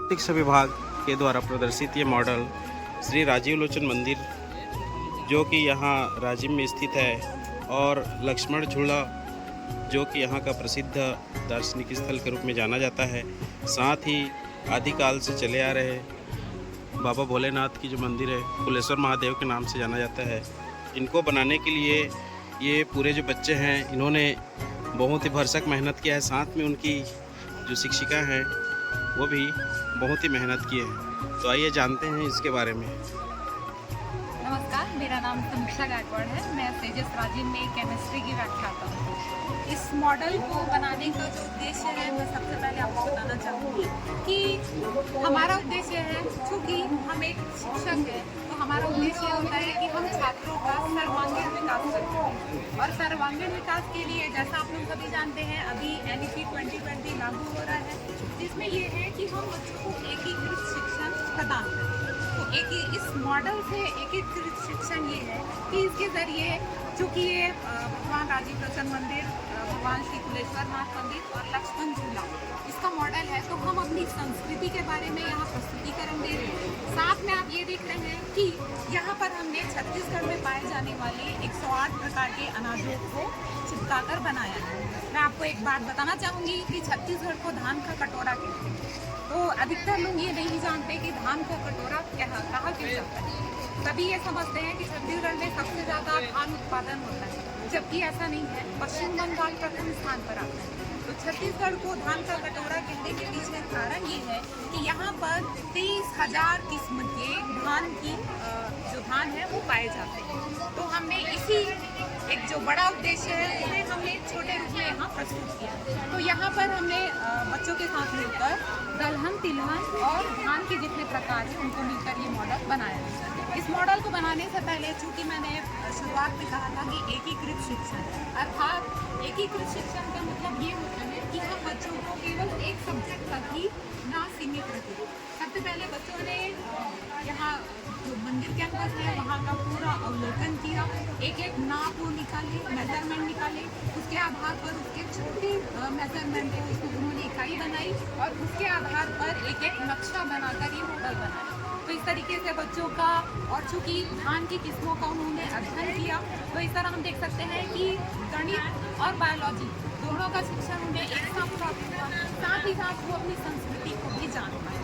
शिक्षा विभाग के द्वारा प्रदर्शित ये मॉडल श्री राजीव लोचन मंदिर जो कि यहाँ राजिम में स्थित है, और लक्ष्मण झूला जो कि यहाँ का प्रसिद्ध दार्शनिक स्थल के रूप में जाना जाता है। साथ ही आदिकाल से चले आ रहे बाबा भोलेनाथ की जो मंदिर है कुलेश्वर महादेव के नाम से जाना जाता है। इनको बनाने के लिए ये पूरे जो बच्चे हैं इन्होंने बहुत ही भरसक मेहनत किया है। साथ में उनकी जो शिक्षिका हैं वो भी बहुत ही मेहनत किए हैं। तो आइए जानते हैं इसके बारे में। नमस्कार, मेरा नाम समीक्षा गायकवाड़ है। मैं तेजस राजीव में केमिस्ट्री की व्याख्याता हूँ। इस मॉडल को बनाने का जो उद्देश्य है मैं सबसे पहले आपको बताना चाहूँगी कि हमारा उद्देश्य है, चूँकि हम एक शिक्षक हैं तो हमारा उद्देश्य होता है कि हम छात्रों का सर्वांगीण विकास करें। और सर्वांगीण विकास के लिए जैसा आप लोग सभी जानते हैं अभी NEP 2020 लागू हो रहा है, जिसमें ये है कि हम बच्चों को एकीकृत शिक्षण प्रदान करें। तो इस मॉडल से एकीकृत शिक्षण ये है कि इसके ज़रिए चूँकि ये भगवान राजीव लोचन मंदिर, भगवान श्री कुलेश्वर नाथ मंदिर और लक्ष्मण झूला इसका मॉडल है, तो हम अपनी संस्कृति के बारे में यहाँ प्रस्तुतिकरण दे रहे हैं। साथ में आप ये देख रहे हैं कि यहाँ पर हमने छत्तीसगढ़ में पाए जाने वाले 108 प्रकार के अनाजों को चिपकाकर बनाया है। मैं आपको एक बात बताना चाहूँगी कि छत्तीसगढ़ को धान का कटोरा कहते हैं। तो अधिकतर लोग ये नहीं जानते कि धान का कटोरा कहा क्यों जाता है। सभी ये समझते हैं कि छत्तीसगढ़ में सबसे ज़्यादा धान उत्पादन होता है, जबकि ऐसा नहीं है। पश्चिम बंगाल प्रथम स्थान पर आता है। तो छत्तीसगढ़ को धान का कटोरा कहने के पीछे कारण ये है कि यहाँ पर 23,000 किस्म के धान की जो धान है वो पाए जाते हैं। तो हमने इसी एक जो बड़ा उद्देश्य है उन्हें हमने छोटे रूप में यहाँ प्रस्तुत किया। तो यहाँ पर हमने बच्चों के साथ मिलकर दलहन, तिलहन और धान के जितने प्रकार हैं उनको मिलकर ये मॉडल बनाया है। इस मॉडल को बनाने से पहले चूँकि मैंने शुरुआत में कहा था कि एकीकृत शिक्षण, अर्थात एकीकृत शिक्षण का मतलब ये होता है कि हम बच्चों को केवल एक सब्जेक्ट तक ही ना सीमित रखें। सबसे पहले बच्चों ने यहाँ जो मंदिर कैंपस है वहाँ का पूरा अवलोकन किया, एक नाप वो निकाले, मेजरमेंट निकाले, उसके आधार पर उसके छोटे मेजरमेंट को उसको उन्होंने इकाई बनाई और उसके आधार पर एक नक्शा बनाकर ये मॉडल बनाया। तो इस तरीके से बच्चों का, और चूँकि धान की किस्मों का उन्होंने अध्ययन किया, तो इस तरह हम देख सकते हैं कि गणित और बायोलॉजी दोनों का शिक्षण उन्हें एक साथ प्राप्त हुआ। साथ ही साथ वो अपनी संस्कृति को भी जान पाए।